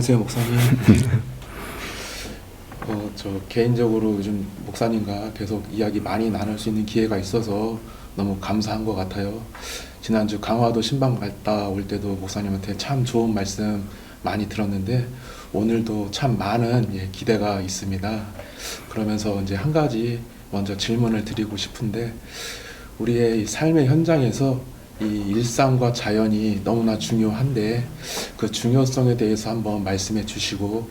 안녕하세요, 목사님. 저 개인적으로 요즘 목사님과 계속 이야기 많이 나눌 수 있는 기회가 있어서 너무 감사한 것 같아요. 지난주 강화도 신방 갔다 올 때도 목사님한테 참 좋은 말씀 많이 들었는데 오늘도 참 많은 기대가 있습니다. 그러면서 이제 한 가지 먼저 질문을 드리고 싶은데, 우리의 삶의 현장에서 이 일상과 자연이 너무나 중요한데 그 중요성에 대해서 한번 말씀해 주시고,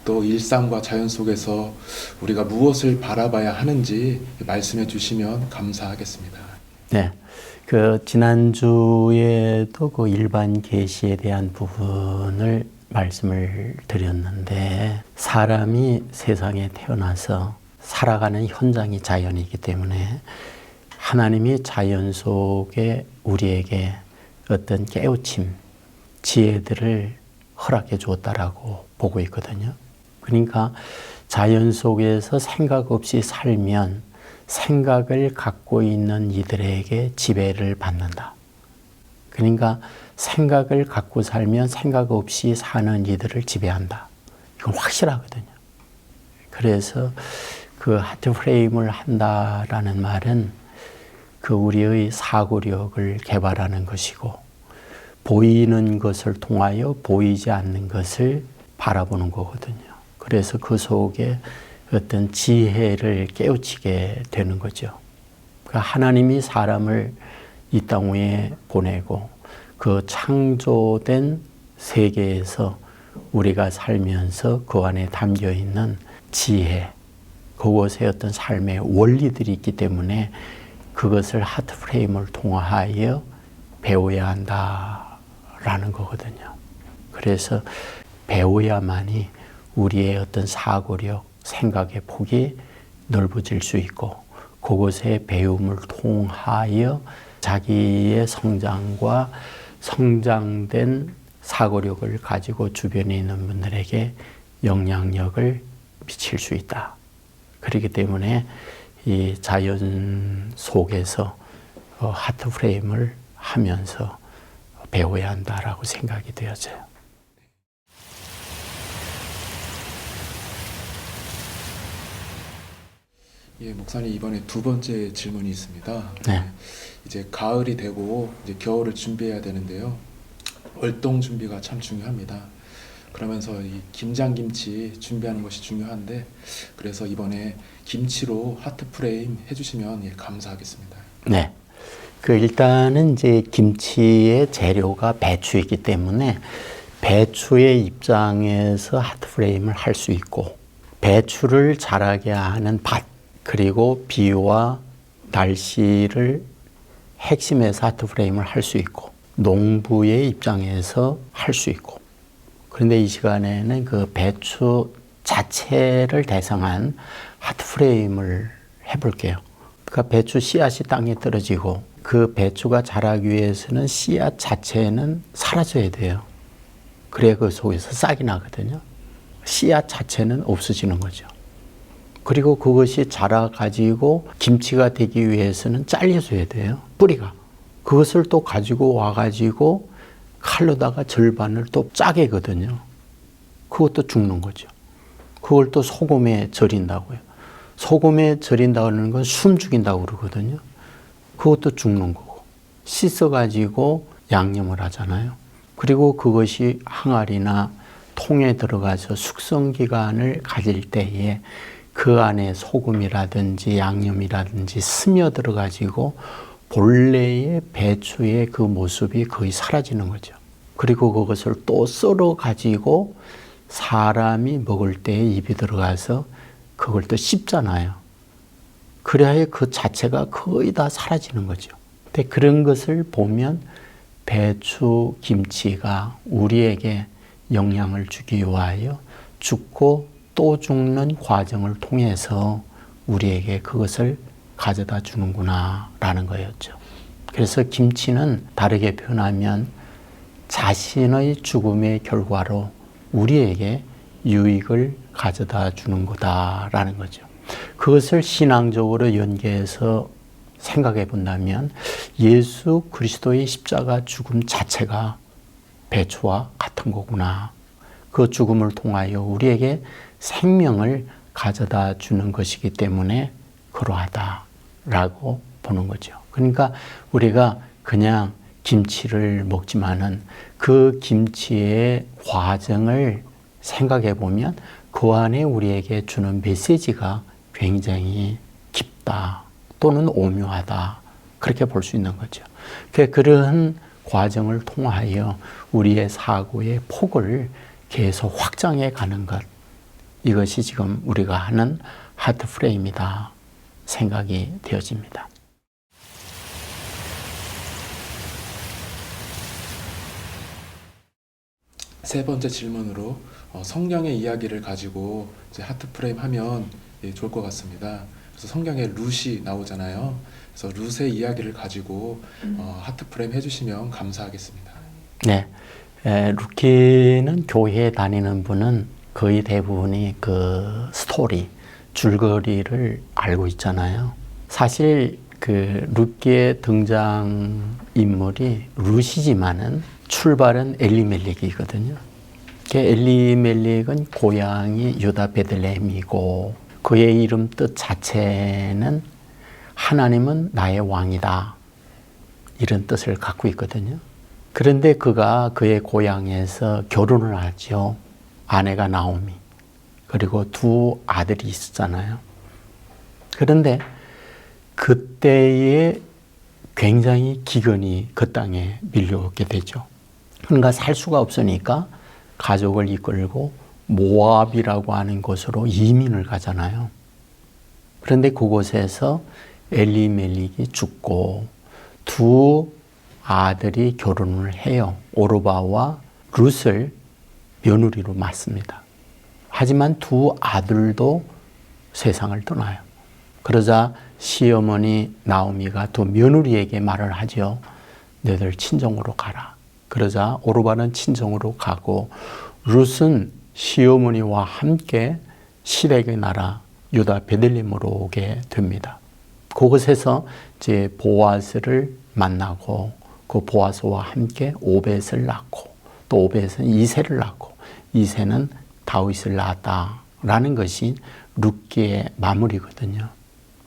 또 일상과 자연 속에서 우리가 무엇을 바라봐야 하는지 말씀해 주시면 감사하겠습니다. 네, 지난주에도 그 일반 계시에 대한 부분을 말씀을 드렸는데, 사람이 세상에 태어나서 살아가는 현장이 자연이기 때문에 하나님이 자연 속에 우리에게 어떤 깨우침, 지혜들을 허락해 주었다라고 보고 있거든요. 그러니까 자연 속에서 생각 없이 살면 생각을 갖고 있는 이들에게 지배를 받는다. 그러니까 생각을 갖고 살면 생각 없이 사는 이들을 지배한다. 이건 확실하거든요. 그래서 그 하트 프레임을 한다라는 말은 그 우리의 사고력을 개발하는 것이고, 보이는 것을 통하여 보이지 않는 것을 바라보는 거거든요. 그래서 그 속에 어떤 지혜를 깨우치게 되는 거죠. 그러니까 하나님이 사람을 이 땅 위에 보내고 그 창조된 세계에서 우리가 살면서 그 안에 담겨 있는 지혜, 그것의 어떤 삶의 원리들이 있기 때문에 그것을 하트 프레임을 통하여 배워야 한다라는 거거든요. 그래서 배워야만이 우리의 어떤 사고력, 생각의 폭이 넓어질 수 있고, 그것의 배움을 통하여 자기의 성장과 성장된 사고력을 가지고 주변에 있는 분들에게 영향력을 미칠 수 있다. 그렇기 때문에 이 자연 속에서 하트 프레임을 하면서 배워야 한다라고 생각이 되어져요. 예, 목사님, 이번에 두 번째 질문이 있습니다. 네. 이제 가을이 되고 이제 겨울을 준비해야 되는데요. 월동 준비가 참 중요합니다. 그러면서 이 김장김치 준비하는 것이 중요한데, 그래서 이번에 김치로 하트 프레임 해주시면 감사하겠습니다. 네. 일단은 이제 김치의 재료가 배추이기 때문에 배추의 입장에서 하트 프레임을 할 수 있고, 배추를 자라게 하는 밭, 그리고 비와 날씨를 핵심에서 하트 프레임을 할 수 있고, 농부의 입장에서 할 수 있고. 그런데 이 시간에는 그 배추 자체를 대상한 하트 프레임을 해볼게요. 그러니까 배추 씨앗이 땅에 떨어지고 그 배추가 자라기 위해서는 씨앗 자체는 사라져야 돼요. 그래야 그 속에서 싹이 나거든요. 씨앗 자체는 없어지는 거죠. 그리고 그것이 자라가지고 김치가 되기 위해서는 잘려줘야 돼요. 뿌리가. 그것을 또 가지고 와가지고 칼로다가 절반을 또 짜게거든요. 그것도 죽는 거죠. 그걸 또 소금에 절인다고요. 소금에 절인다는 건 숨 죽인다고 그러거든요. 그것도 죽는 거고. 씻어가지고 양념을 하잖아요. 그리고 그것이 항아리나 통에 들어가서 숙성기간을 가질 때에 그 안에 소금이라든지 양념이라든지 스며들어가지고 본래의 배추의 그 모습이 거의 사라지는 거죠. 그리고 그것을 또 썰어가지고 사람이 먹을 때에 입이 들어가서 그걸 또 씹잖아요. 그래야 그 자체가 거의 다 사라지는 거죠. 근데 그런 것을 보면 배추, 김치가 우리에게 영향을 주기 위하여 죽고 또 죽는 과정을 통해서 우리에게 그것을 가져다 주는구나 라는 거였죠. 그래서 김치는 다르게 표현하면 자신의 죽음의 결과로 우리에게 유익을 가져다 주는 거다라는 거죠. 그것을 신앙적으로 연계해서 생각해 본다면 예수 그리스도의 십자가 죽음 자체가 배추와 같은 거구나. 그 죽음을 통하여 우리에게 생명을 가져다 주는 것이기 때문에 그러하다라고 보는 거죠. 그러니까 우리가 그냥 김치를 먹지만은 그 김치의 과정을 생각해 보면 그 안에 우리에게 주는 메시지가 굉장히 깊다 또는 오묘하다 그렇게 볼 수 있는 거죠. 그런 과정을 통하여 우리의 사고의 폭을 계속 확장해 가는 것, 이것이 지금 우리가 하는 하트 프레임이다 생각이 되어집니다. 세 번째 질문으로 성경의 이야기를 가지고 이제 하트 프레임 하면 좋을 것 같습니다. 그래서 성경에 룻이 나오잖아요. 그래서 룻의 이야기를 가지고 하트 프레임 해주시면 감사하겠습니다. 네, 루키는 교회에 다니는 분은 거의 대부분이 그 스토리, 줄거리를 알고 있잖아요. 사실 그 룻기의 등장 인물이 룻이지만은 출발은 엘리멜렉이거든요. 엘리멜렉은 고향이 유다 베들레헴이고 그의 이름 뜻 자체는 하나님은 나의 왕이다 이런 뜻을 갖고 있거든요. 그런데 그가 그의 고향에서 결혼을 하죠. 아내가 나오미, 그리고 두 아들이 있었잖아요. 그런데 그때에 굉장히 기근이 그 땅에 밀려오게 되죠. 그러니까 살 수가 없으니까 가족을 이끌고 모압이라고 하는 곳으로 이민을 가잖아요. 그런데 그곳에서 엘리멜렉이 죽고 두 아들이 결혼을 해요. 오르바와 룻을 며느리로 맞습니다. 하지만 두 아들도 세상을 떠나요. 그러자 시어머니 나오미가 두 며느리에게 말을 하죠. 너희들 친정으로 가라. 그러자 오르바는 친정으로 가고 룻은 시어머니와 함께 시댁의 나라 유다 베들레헴으로 오게 됩니다. 그곳에서 이제 보아스를 만나고 그 보아스와 함께 오벳을 낳고 또 오벳은 이새를 낳고 이새는 다윗을 낳았다라는 것이 룻기의 마무리거든요.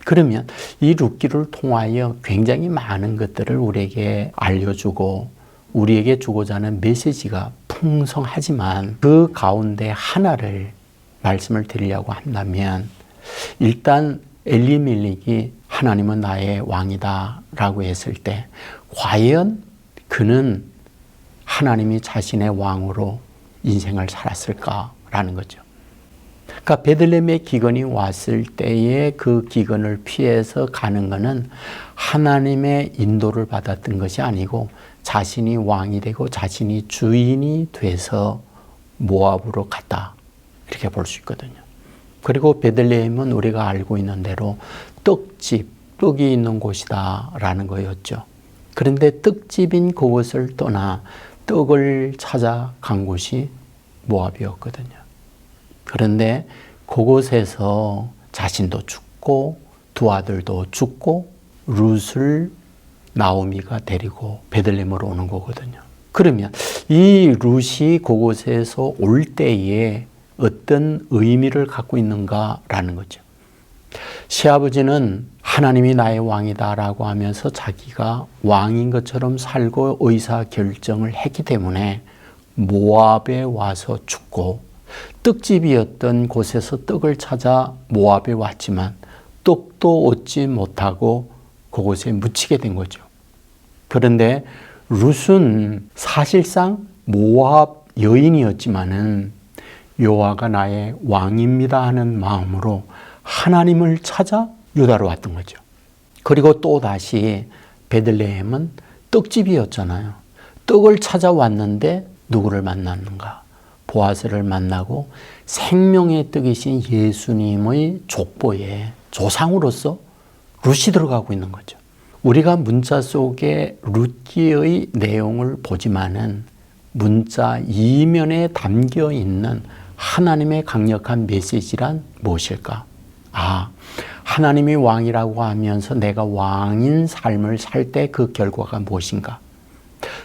그러면 이 룻기를 통하여 굉장히 많은 것들을 우리에게 알려주고 우리에게 주고자 하는 메시지가 풍성하지만 그 가운데 하나를 말씀을 드리려고 한다면 일단 엘리멜렉이 하나님은 나의 왕이다 라고 했을 때 과연 그는 하나님이 자신의 왕으로 인생을 살았을까라는 거죠. 그러니까 베들레헴의 기근이 왔을 때에 그 기근을 피해서 가는 것은 하나님의 인도를 받았던 것이 아니고 자신이 왕이 되고 자신이 주인이 돼서 모압으로 갔다 이렇게 볼 수 있거든요. 그리고 베들레헴은 우리가 알고 있는 대로 떡집, 떡이 있는 곳이다 라는 거였죠. 그런데 떡집인 그곳을 떠나 떡을 찾아간 곳이 모압이었거든요. 그런데 그곳에서 자신도 죽고 두 아들도 죽고 룻을 나오미가 데리고 베들레헴으로 오는 거거든요. 그러면 이 룻이 그곳에서 올 때에 어떤 의미를 갖고 있는가라는 거죠. 시아버지는 하나님이 나의 왕이다라고 하면서 자기가 왕인 것처럼 살고 의사결정을 했기 때문에 모압에 와서 죽고 떡집이었던 곳에서 떡을 찾아 모압에 왔지만 떡도 얻지 못하고 그곳에 묻히게 된 거죠. 그런데 룻은 사실상 모압 여인이었지만은 여호와가 나의 왕입니다 하는 마음으로 하나님을 찾아 유다로 왔던 거죠. 그리고 또 다시 베들레헴은 떡집이었잖아요. 떡을 찾아왔는데 누구를 만났는가? 보아스를 만나고 생명의 떡이신 예수님의 족보에 조상으로서 룻이 들어가고 있는 거죠. 우리가 문자 속에 룻기의 내용을 보지만은 문자 이면에 담겨 있는 하나님의 강력한 메시지란 무엇일까? 하나님이 왕이라고 하면서 내가 왕인 삶을 살 때 그 결과가 무엇인가?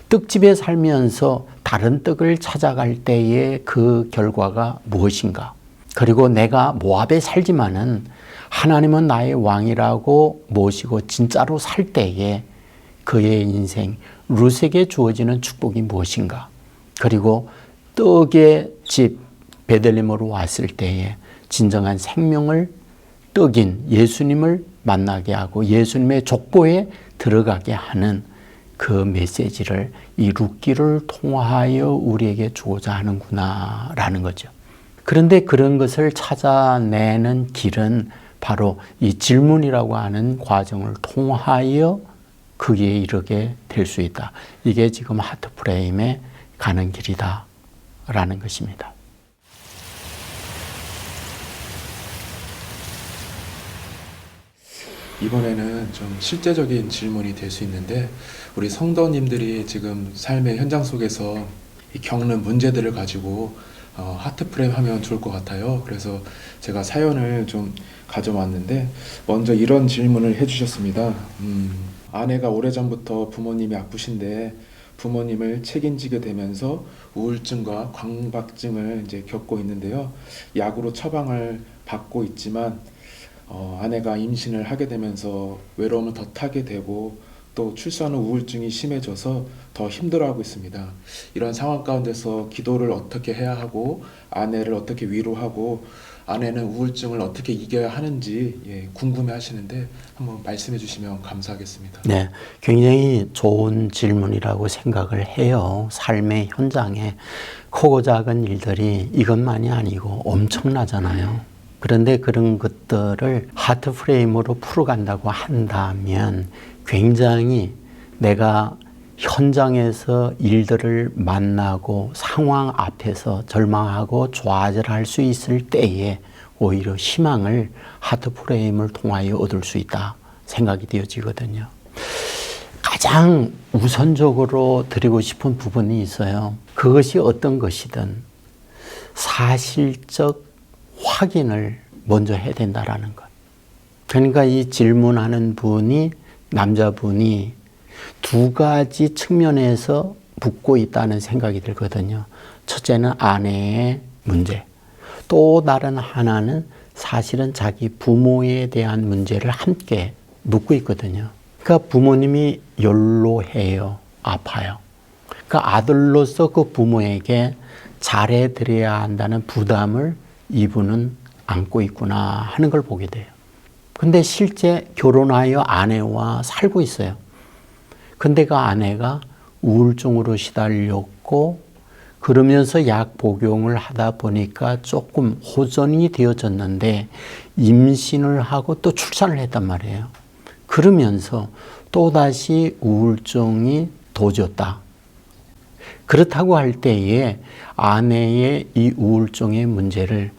떡집에 살면서 다른 떡을 찾아갈 때의 그 결과가 무엇인가? 그리고 내가 모압에 살지만은 하나님은 나의 왕이라고 모시고 진짜로 살 때에 그의 인생, 룻에게 주어지는 축복이 무엇인가? 그리고 떡의 집 베들레헴으로 왔을 때에 진정한 생명을 떡인 예수님을 만나게 하고 예수님의 족보에 들어가게 하는 그 메시지를 이 룻기를 통하여 우리에게 주고자 하는구나 라는 거죠. 그런데 그런 것을 찾아내는 길은 바로 이 질문이라고 하는 과정을 통하여 거기에 이르게 될 수 있다. 이게 지금 하트프레임에 가는 길이다 라는 것입니다. 이번에는 좀 실제적인 질문이 될 수 있는데, 우리 성도님들이 지금 삶의 현장 속에서 겪는 문제들을 가지고 하트프레임 하면 좋을 것 같아요. 그래서 제가 사연을 좀 가져왔는데, 먼저 이런 질문을 해주셨습니다. 아내가 오래전부터 부모님이 아프신데 부모님을 책임지게 되면서 우울증과 강박증을 이제 겪고 있는데요. 약으로 처방을 받고 있지만 아내가 임신을 하게 되면서 외로움을 더 타게 되고 또 출산 후 우울증이 심해져서 더 힘들어하고 있습니다. 이런 상황 가운데서 기도를 어떻게 해야 하고 아내를 어떻게 위로하고 아내는 우울증을 어떻게 이겨야 하는지 궁금해 하시는데 한번 말씀해 주시면 감사하겠습니다. 네, 굉장히 좋은 질문이라고 생각을 해요. 삶의 현장에 크고 작은 일들이 이것만이 아니고 엄청나잖아요. 그런데 그런 것들을 하트 프레임으로 풀어간다고 한다면 굉장히 내가 현장에서 일들을 만나고 상황 앞에서 절망하고 좌절할 수 있을 때에 오히려 희망을 하트 프레임을 통하여 얻을 수 있다 생각이 되어지거든요. 가장 우선적으로 드리고 싶은 부분이 있어요. 그것이 어떤 것이든 사실적 확인을 먼저 해야 된다라는 것. 그러니까 이 질문하는 분이 남자분이 두 가지 측면에서 묻고 있다는 생각이 들거든요. 첫째는 아내의 문제. 또 다른 하나는 사실은 자기 부모에 대한 문제를 함께 묻고 있거든요. 그러니까 부모님이 연로해요. 아파요. 그러니까 아들로서 그 부모에게 잘해드려야 한다는 부담을 이분은 안고 있구나 하는 걸 보게 돼요. 근데 실제 결혼하여 아내와 살고 있어요. 근데 그 아내가 우울증으로 시달렸고 그러면서 약 복용을 하다 보니까 조금 호전이 되어졌는데 임신을 하고 또 출산을 했단 말이에요. 그러면서 또다시 우울증이 도졌다. 그렇다고 할 때에 아내의 이 우울증의 문제를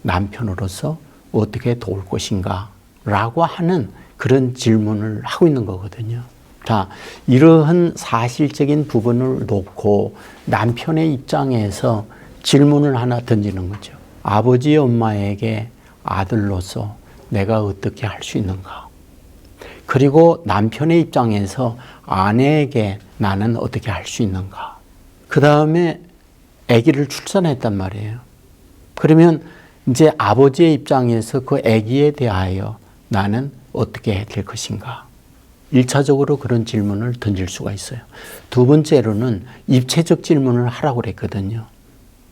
남편으로서 어떻게 도울 것인가 라고 하는 그런 질문을 하고 있는 거거든요. 자, 이러한 사실적인 부분을 놓고 남편의 입장에서 질문을 하나 던지는 거죠. 아버지 엄마에게 아들로서 내가 어떻게 할 수 있는가? 그리고 남편의 입장에서 아내에게 나는 어떻게 할 수 있는가? 그 다음에 아기를 출산했단 말이에요. 그러면 이제 아버지의 입장에서 그 아기에 대하여 나는 어떻게 해야 될 것인가? 1차적으로 그런 질문을 던질 수가 있어요. 두 번째로는 입체적 질문을 하라고 그랬거든요.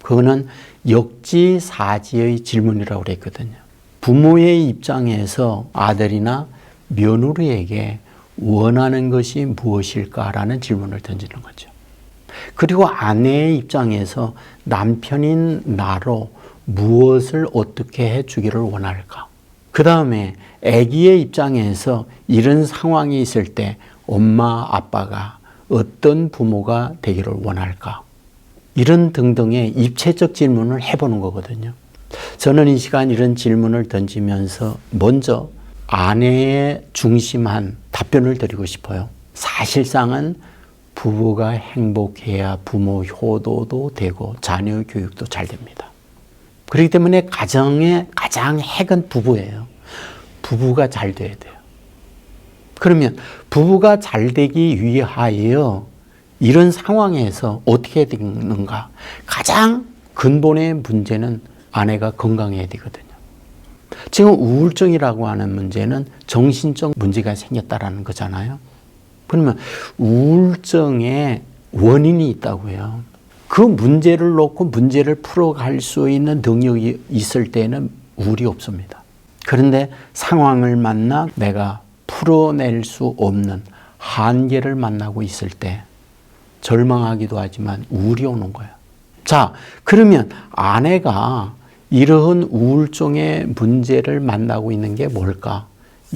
그거는 역지사지의 질문이라고 그랬거든요. 부모의 입장에서 아들이나 며느리에게 원하는 것이 무엇일까라는 질문을 던지는 거죠. 그리고 아내의 입장에서 남편인 나로 무엇을 어떻게 해주기를 원할까? 그 다음에 아기의 입장에서 이런 상황이 있을 때 엄마, 아빠가 어떤 부모가 되기를 원할까? 이런 등등의 입체적 질문을 해보는 거거든요. 저는 이 시간 이런 질문을 던지면서 먼저 아내의 중심한 답변을 드리고 싶어요. 사실상은 부부가 행복해야 부모 효도도 되고 자녀 교육도 잘 됩니다. 그렇기 때문에 가정의 가장 핵은 부부예요. 부부가 잘 돼야 돼요. 그러면 부부가 잘 되기 위하여 이런 상황에서 어떻게 되는가? 가장 근본의 문제는 아내가 건강해야 되거든요. 지금 우울증이라고 하는 문제는 정신적 문제가 생겼다라는 거잖아요. 그러면 우울증에 원인이 있다고요. 그 문제를 놓고 문제를 풀어갈 수 있는 능력이 있을 때는 우울이 없습니다. 그런데 상황을 만나 내가 풀어낼 수 없는 한계를 만나고 있을 때 절망하기도 하지만 우울이 오는 거예요. 자, 그러면 아내가 이러한 우울증의 문제를 만나고 있는 게 뭘까?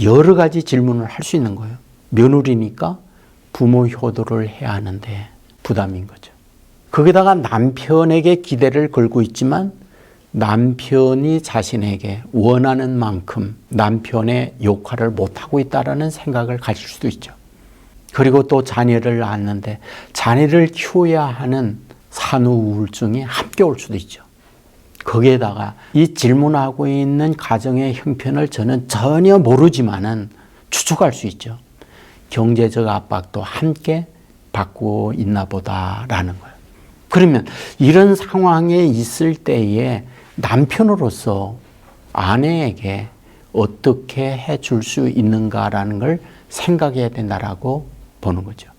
여러 가지 질문을 할 수 있는 거예요. 며느리니까 부모 효도를 해야 하는데 부담인 거죠. 거기다가 남편에게 기대를 걸고 있지만 남편이 자신에게 원하는 만큼 남편의 역할을 못하고 있다는 생각을 가질 수도 있죠. 그리고 또 자녀를 낳았는데 자녀를 키워야 하는 산후 우울증이 함께 올 수도 있죠. 거기에다가 이 질문하고 있는 가정의 형편을 저는 전혀 모르지만은 추측할 수 있죠. 경제적 압박도 함께 받고 있나 보다라는 거예요. 그러면 이런 상황에 있을 때에 남편으로서 아내에게 어떻게 해줄 수 있는가라는 걸 생각해야 된다라고 보는 거죠.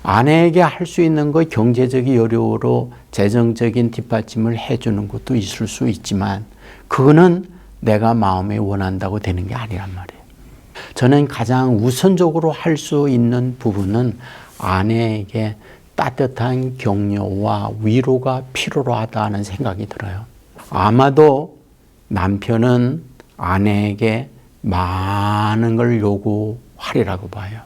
아내에게 할 수 있는 거 경제적인 여료로 재정적인 뒷받침을 해주는 것도 있을 수 있지만 그거는 내가 마음에 원한다고 되는 게 아니란 말이에요. 저는 가장 우선적으로 할 수 있는 부분은 아내에게 따뜻한 격려와 위로가 필요로 하다는 생각이 들어요. 아마도 남편은 아내에게 많은 걸 요구하리라고 봐요.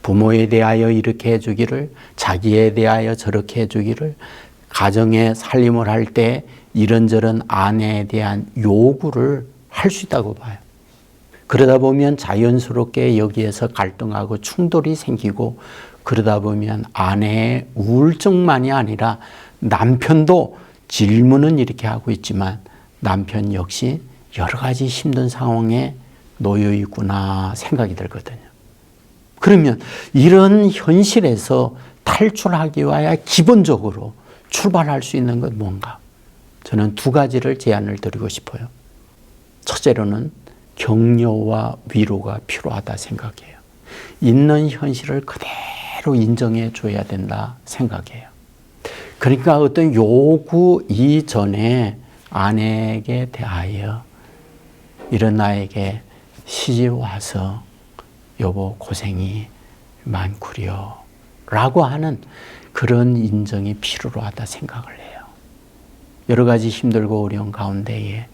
부모에 대하여 이렇게 해주기를, 자기에 대하여 저렇게 해주기를, 가정에 살림을 할 때 이런저런 아내에 대한 요구를 할 수 있다고 봐요. 그러다 보면 자연스럽게 여기에서 갈등하고 충돌이 생기고 그러다 보면 아내의 우울증만이 아니라 남편도 질문은 이렇게 하고 있지만 남편 역시 여러 가지 힘든 상황에 놓여 있구나 생각이 들거든요. 그러면 이런 현실에서 탈출하기 위하여 기본적으로 출발할 수 있는 건 뭔가? 저는 두 가지를 제안을 드리고 싶어요. 첫째로는 격려와 위로가 필요하다 생각해요. 있는 현실을 그대로 인정해 줘야 된다 생각해요. 그러니까 어떤 요구 이전에 아내에게 대하여 이런 나에게 시집 와서 여보 고생이 많구려 라고 하는 그런 인정이 필요로 하다 생각을 해요. 여러 가지 힘들고 어려운 가운데에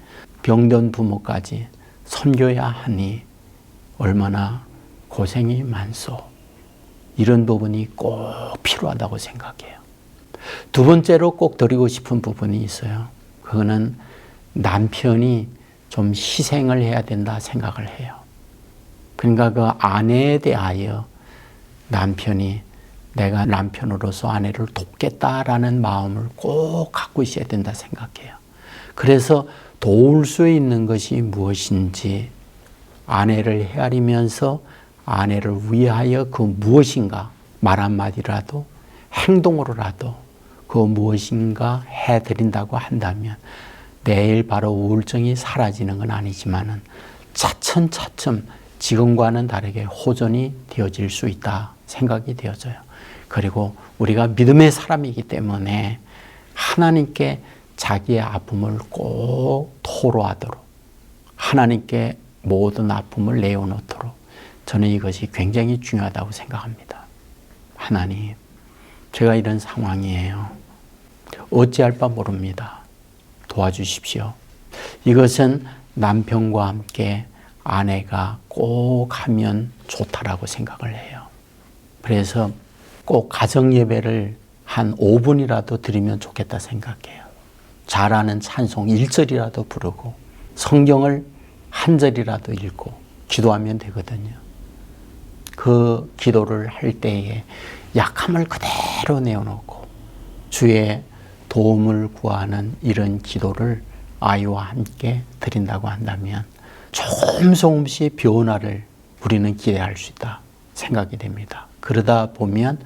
병든 부모까지 섬겨야 하니 얼마나 고생이 많소. 이런 부분이 꼭 필요하다고 생각해요. 두 번째로 꼭 드리고 싶은 부분이 있어요. 그거는 남편이 좀 희생을 해야 된다 생각을 해요. 그러니까 그 아내에 대하여 남편이 내가 남편으로서 아내를 돕겠다라는 마음을 꼭 갖고 있어야 된다 생각해요. 그래서 도울 수 있는 것이 무엇인지 아내를 헤아리면서 아내를 위하여 그 무엇인가 말 한마디라도 행동으로라도 그 무엇인가 해드린다고 한다면 내일 바로 우울증이 사라지는 건 아니지만은 차츰차츰 지금과는 다르게 호전이 되어질 수 있다 생각이 되어져요. 그리고 우리가 믿음의 사람이기 때문에 하나님께 자기의 아픔을 꼭 토로하도록 하나님께 모든 아픔을 내어놓도록 저는 이것이 굉장히 중요하다고 생각합니다. 하나님, 제가 이런 상황이에요. 어찌할 바 모릅니다. 도와주십시오. 이것은 남편과 함께 아내가 꼭 하면 좋다라고 생각을 해요. 그래서 꼭 가정 예배를 한 5분이라도 드리면 좋겠다 생각해요. 잘하는 찬송 1절이라도 부르고 성경을 한 절이라도 읽고 기도하면 되거든요. 그 기도를 할 때에 약함을 그대로 내어놓고 주의 도움을 구하는 이런 기도를 아이와 함께 드린다고 한다면 조금씩 변화를 우리는 기대할 수 있다 생각이 됩니다. 그러다 보면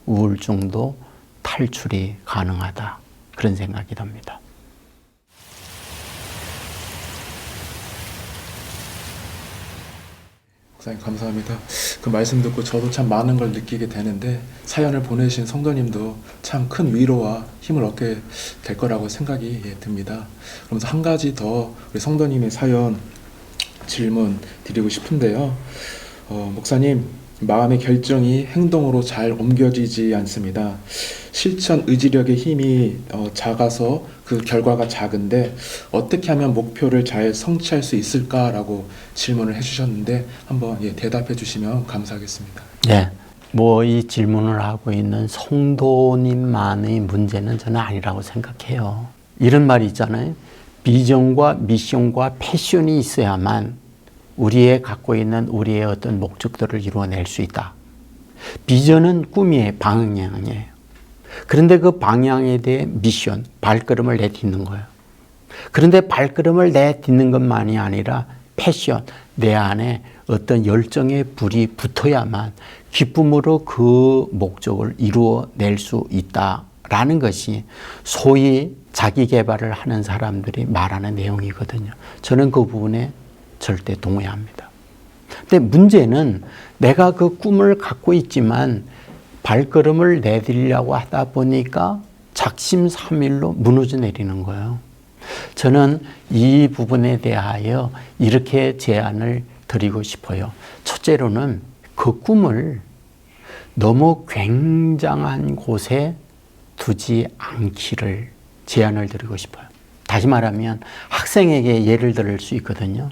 우울증도 탈출이 가능하다. 그런 생각이 듭니다. 목사님 감사합니다. 그 말씀 듣고 저도 참 많은 걸 느끼게 되는데 사연을 보내신 성도님도 참 큰 위로와 힘을 얻게 될 거라고 생각이 듭니다. 그러면서 한 가지 더 우리 성도님의 사연 질문 드리고 싶은데요. 목사님, 마음의 결정이 행동으로 잘 옮겨지지 않습니다. 실천 의지력의 힘이 작아서 그 결과가 작은데 어떻게 하면 목표를 잘 성취할 수 있을까라고 질문을 해주셨는데 한번 대답해 주시면 감사하겠습니다. 네, 뭐 이 질문을 하고 있는 성도님만의 문제는 저는 아니라고 생각해요. 이런 말이 있잖아요. 비전과 미션과 패션이 있어야만 우리의 갖고 있는 우리의 어떤 목적들을 이루어낼 수 있다. 비전은 꿈이에요. 방향이에요. 그런데 그 방향에 대해 미션, 발걸음을 내딛는 거예요. 그런데 발걸음을 내딛는 것만이 아니라 패션, 내 안에 어떤 열정의 불이 붙어야만 기쁨으로 그 목적을 이루어낼 수 있다라는 것이 소위 자기 개발을 하는 사람들이 말하는 내용이거든요. 저는 그 부분에 절대 동의합니다. 근데 문제는 내가 그 꿈을 갖고 있지만 발걸음을 내디려고 하다 보니까 작심삼일로 무너져 내리는 거예요. 저는 이 부분에 대하여 이렇게 제안을 드리고 싶어요. 첫째로는 그 꿈을 너무 굉장한 곳에 두지 않기를 제안을 드리고 싶어요. 다시 말하면 학생에게 예를 들 수 있거든요.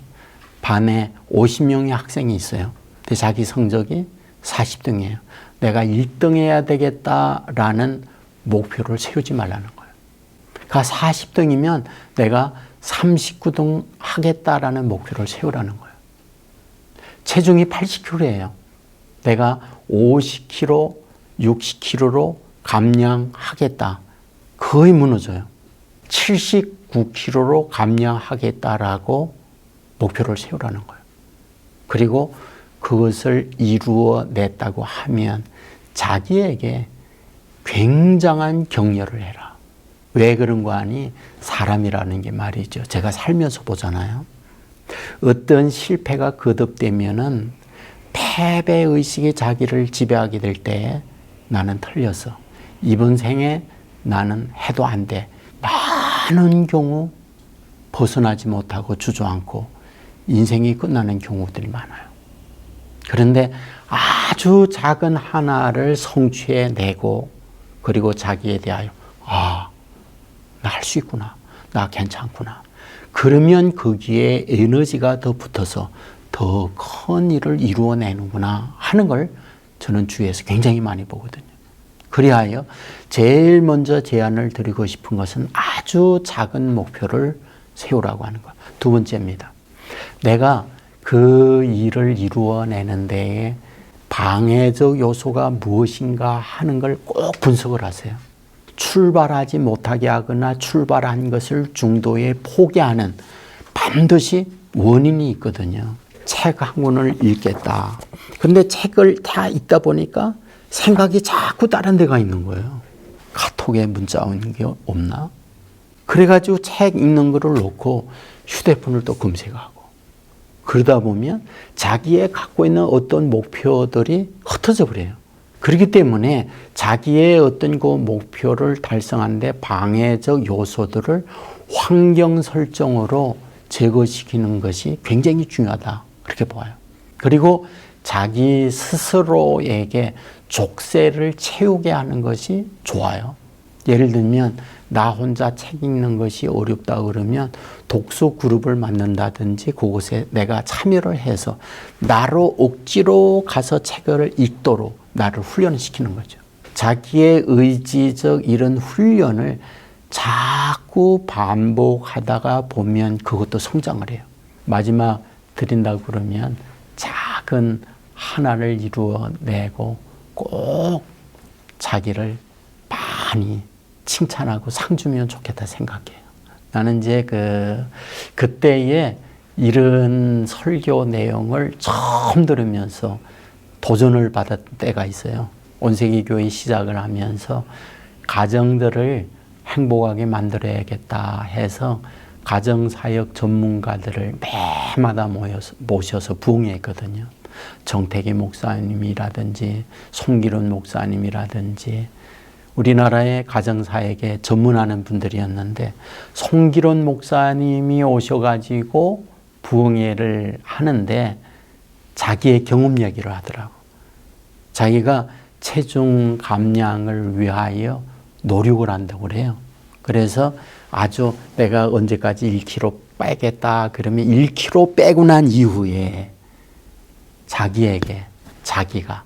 반에 50명의 학생이 있어요. 근데 자기 성적이 40등이에요. 내가 1등 해야 되겠다라는 목표를 세우지 말라는 거예요. 그러니까 40등이면 내가 39등 하겠다라는 목표를 세우라는 거예요. 체중이 80kg예요. 내가 50kg, 60kg로 감량하겠다. 거의 무너져요. 79kg로 감량하겠다라고 목표를 세우라는 거예요. 그리고 그것을 이루어냈다고 하면 자기에게 굉장한 격려를 해라. 왜 그런 거 아니? 사람이라는 게 말이죠. 제가 살면서 보잖아요. 어떤 실패가 거듭되면은 패배의식이 자기를 지배하게 될 때 나는 틀렸어. 이번 생에 나는 해도 안 돼. 많은 경우 벗어나지 못하고 주저앉고 인생이 끝나는 경우들이 많아요. 그런데 아주 작은 하나를 성취해내고 그리고 자기에 대하여 나 할 수 있구나. 나 괜찮구나. 그러면 거기에 에너지가 더 붙어서 더 큰 일을 이루어내는구나 하는 걸 저는 주위에서 굉장히 많이 보거든요. 그리하여 제일 먼저 제안을 드리고 싶은 것은 아주 작은 목표를 세우라고 하는 것. 두 번째입니다. 내가 그 일을 이루어내는 데에 방해적 요소가 무엇인가 하는 걸 꼭 분석을 하세요. 출발하지 못하게 하거나 출발한 것을 중도에 포기하는 반드시 원인이 있거든요. 책 한 권을 읽겠다. 그런데 책을 다 읽다 보니까 생각이 자꾸 다른 데가 있는 거예요. 카톡에 문자 오는 게 없나? 그래가지고 책 읽는 거를 놓고 휴대폰을 또 검색하고 그러다 보면 자기의 갖고 있는 어떤 목표들이 흩어져 버려요. 그렇기 때문에 자기의 어떤 그 목표를 달성하는데 방해적 요소들을 환경 설정으로 제거시키는 것이 굉장히 중요하다. 그렇게 보아요. 그리고 자기 스스로에게 족쇄를 채우게 하는 것이 좋아요. 예를 들면 나 혼자 책 읽는 것이 어렵다 그러면 독서 그룹을 만든다든지 그곳에 내가 참여를 해서 나로 억지로 가서 책을 읽도록 나를 훈련시키는 거죠. 자기의 의지적 이런 훈련을 자꾸 반복하다가 보면 그것도 성장을 해요. 마지막 드린다고 그러면 작은 하나를 이루어내고 꼭 자기를 많이 칭찬하고 상 주면 좋겠다 생각해요. 나는 이제 그때에 이런 설교 내용을 처음 들으면서 도전을 받았던 때가 있어요. 온세기 교회 시작을 하면서 가정들을 행복하게 만들어야겠다 해서 가정사역 전문가들을 매마다 모셔서 부흥했거든요. 정태기 목사님이라든지 송기론 목사님이라든지 우리나라의 가정사역에 전문하는 분들이었는데 송기론 목사님이 오셔가지고 부흥회를 하는데 자기의 경험 이야기를 하더라고. 자기가 체중 감량을 위하여 노력을 한다고 그래요. 그래서 아주 내가 언제까지 1kg 빼겠다 그러면 1kg 빼고 난 이후에 자기에게 자기가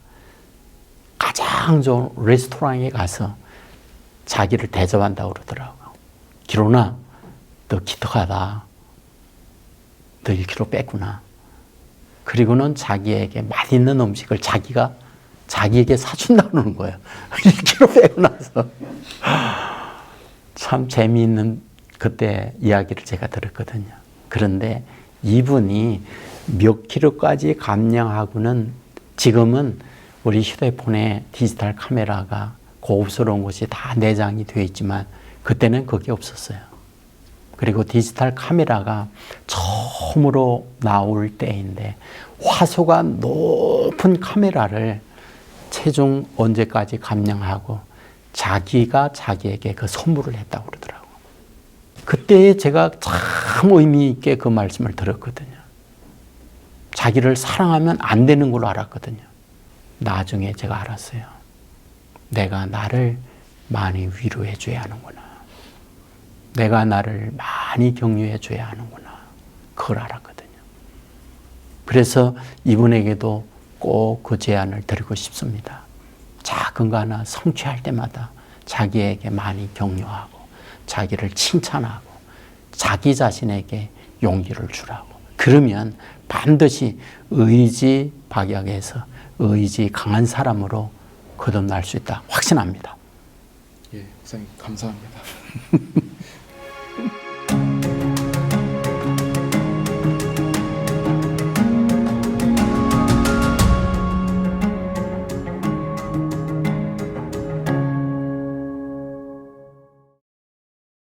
가장 좋은 레스토랑에 가서 자기를 대접한다고 그러더라고요. 기로나, 너 기특하다. 너 1kg 뺐구나. 그리고는 자기에게 맛있는 음식을 자기에게 사준다고 그러는 거예요. 1kg 빼고 나서. 참 재미있는 그때 이야기를 제가 들었거든요. 그런데 이분이 몇 킬로까지 감량하고는 지금은 우리 휴대폰에 디지털 카메라가 고급스러운 것이 다 내장이 되어 있지만 그때는 그게 없었어요. 그리고 디지털 카메라가 처음으로 나올 때인데 화소가 높은 카메라를 체중 언제까지 감량하고 자기가 자기에게 그 선물을 했다고 그러더라고요. 그때 제가 참 의미 있게 그 말씀을 들었거든요. 자기를 사랑하면 안 되는 걸로 알았거든요. 나중에 제가 알았어요. 내가 나를 많이 위로해 줘야 하는구나. 내가 나를 많이 격려해 줘야 하는구나. 그걸 알았거든요. 그래서 이분에게도 꼭 그 제안을 드리고 싶습니다. 작은 거 하나 성취할 때마다 자기에게 많이 격려하고 자기를 칭찬하고 자기 자신에게 용기를 주라고. 그러면 반드시 의지 박약해서 의지 강한 사람으로 거듭날 수 있다. 확신합니다. 예, 목사님 감사합니다.